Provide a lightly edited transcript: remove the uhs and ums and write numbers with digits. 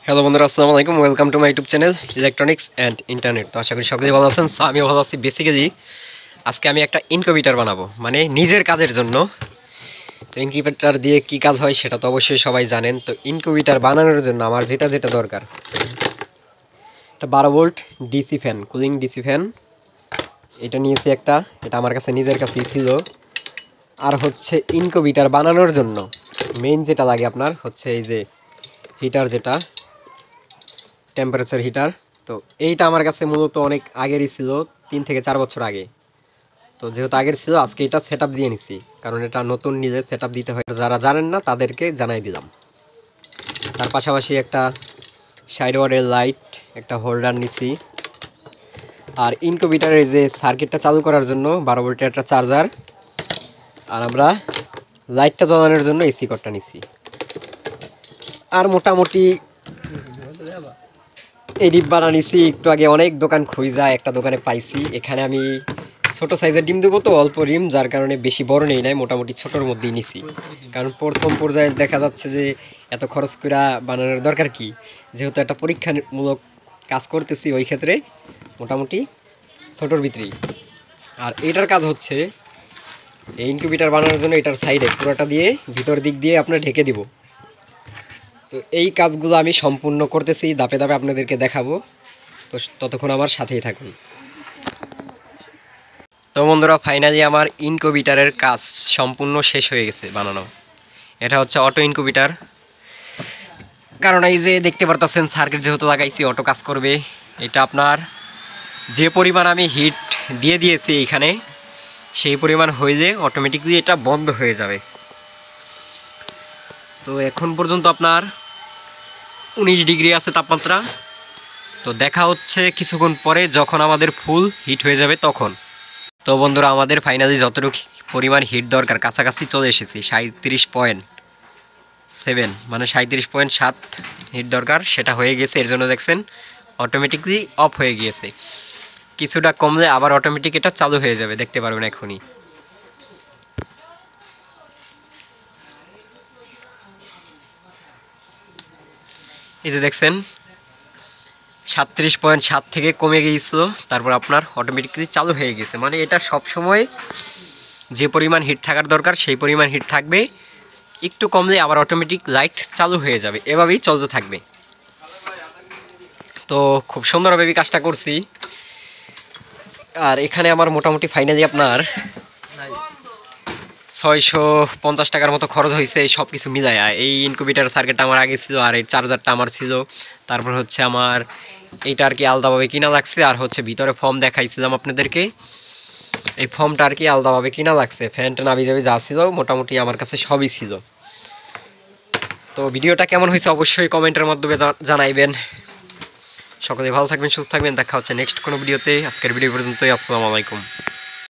Hello বন্ধুরা, আসসালামু আলাইকুম। Welcome to my YouTube channel electronics and internet. তো আশা করি সকলেই ভালো আছেন। সো আমিও ভালো আছি। বেসিক্যালি আজকে আমি একটা ইনকিউবেটর বানাবো, মানে নিজের কাজের জন্য। তো ইনকিউবেটর দিয়ে কি কাজ হয় সেটা তো অবশ্যই সবাই জানেন। তো ইনকিউবেটর বানানোর জন্য আমার যেটা যেটা দরকার, একটা 12 volt DC fan, cooling DC fan, এটা নিয়েছি একটা। এটা আমার কাছে নিজের কাছেই ছিল। আর হচ্ছে ইনকিউবেটর বানানোর জন্য মেইন যেটা লাগে আপনার হচ্ছে এই যে হিটার, যেটা টেম্পারেচার হিটার। তো এইটা আমার কাছে মূলত অনেক আগেরই ছিল, 3 থেকে 4 বছর আগে। তো যেহেতু আগের ছিল, আজকে এটা সেট দিয়ে নিছি, কারণ এটা নতুন নিজে সেট দিতে হয়। যারা জানেন না তাদেরকে জানাই দিলাম। তার পাশাপাশি একটা সাইড ওয়ার্ডের লাইট, একটা হোল্ডার নিছি। আর ইনকিউবেটরের যে সার্কিটটা চালু করার জন্য 12 ভোল্টের একটা চার্জার। আর আমরা লাইটটা জ্বালানোর জন্য এসি কর্ডটা নিছি। আর মোটামুটি এই ডিম বানানিছি একটু আগে, অনেক দোকান খুঁজা একটা দোকানে পাইছি। এখানে আমি ছোট সাইজের ডিম দেবো, তো অল্প ডিম, যার কারণে বেশি বড় নেই নাই, মোটামুটি ছোটোর মধ্যেই নিছি। কারণ প্রথম পর্যায়ে দেখা যাচ্ছে যে এত খরচ করে বানানোর দরকার কি, যেহেতু একটা পরীক্ষামূলক কাজ করতেছি, ওই ক্ষেত্রে মোটামুটি ছোটোর ভিতরেই। আর এটার কাজ হচ্ছে এই ইনকিউবেটর বানানোর জন্য এটার সাইডে পুরোটা দিয়ে ভিতর দিক দিয়ে আপনার ঢেকে দিব। তো এই কাজগুলো আমি সম্পূর্ণ করতেছি, ধাপে ধাপে আপনাদেরকে দেখাবো। তো ততক্ষণ আমার সাথেই থাকুন। তো বন্ধুরা, ফাইনালি আমার ইনকিউবেটরের কাজ সম্পূর্ণ শেষ হয়ে গেছে বানানো। এটা হচ্ছে অটো ইনকিউবেটর। কারণ এই যে দেখতে পারতেছেন সার্কিট যেহেতু লাগাইছি, অটো কাজ করবে। এটা আপনার যে পরিমাণ আমি হিট দিয়ে দিয়েছি এইখানে, সেই পরিমাণ হয়ে যে অটোমেটিকলি এটা বন্ধ হয়ে যাবে। তো এখন পর্যন্ত আপনার 19 ডিগ্রি আছে তাপমাত্রা। তো দেখা হচ্ছে কিছুক্ষণ পরে, যখন আমাদের ফুল হিট হয়ে যাবে তখন। তো বন্ধুরা, আমাদের ফাইনালি যতটুকু পরিমাণ হিট দরকার কাছাকাছি চলে এসেছি, 37.7, মানে 37.7 হিট দরকার, সেটা হয়ে গেছে। এর জন্য দেখছেন অটোমেটিকলি অফ হয়ে গিয়েছে। কিছুটা কমলে আবার অটোমেটিক এটা চালু হয়ে যাবে, দেখতে পারবেন এখনই। এই যে দেখছেন 37.7 থেকে কমে গিয়েছিল, তারপর আপনার অটোমেটিকলি চালু হয়ে গেছে। মানে এটা সব সময় যে পরিমাণ হিট থাকার দরকার সেই পরিমাণ হিট থাকবে, একটু কমলে আবার অটোমেটিক লাইট চালু হয়ে যাবে, এভাবেই চলতে থাকবে। তো খুব সুন্দরভাবে কাজটা করছি। আর এখানে আমার মোটামুটি ফাইনালি আপনার 650 টাকার মতো খরচ হয়েছে এই সব কিছু মিলায়। এই ইনকিউবেটর সার্কিটটা আমার আগে ছিল, আর এই চার্জারটা আমার ছিল। তারপর হচ্ছে আমার এইটা আর কি আলাদাভাবে কিনা লাগছে। আর হচ্ছে ভিতরে ফর্ম দেখাইছিলাম আপনাদেরকে, এই ফর্মটা আর কি আলাদাভাবে কিনা লাগছে। ফ্যানটা নাবি যাবি যা ছিল মোটামুটি আমার কাছে সবই ছিল। তো ভিডিওটা কেমন হয়েছে অবশ্যই কমেন্টের মাধ্যমে জানাইবেন। সকলে ভালো থাকবেন, সুস্থ থাকবেন। দেখা হচ্ছে নেক্সট কোনো ভিডিওতে। আজকের ভিডিও পর্যন্তই। আসসালামু আলাইকুম।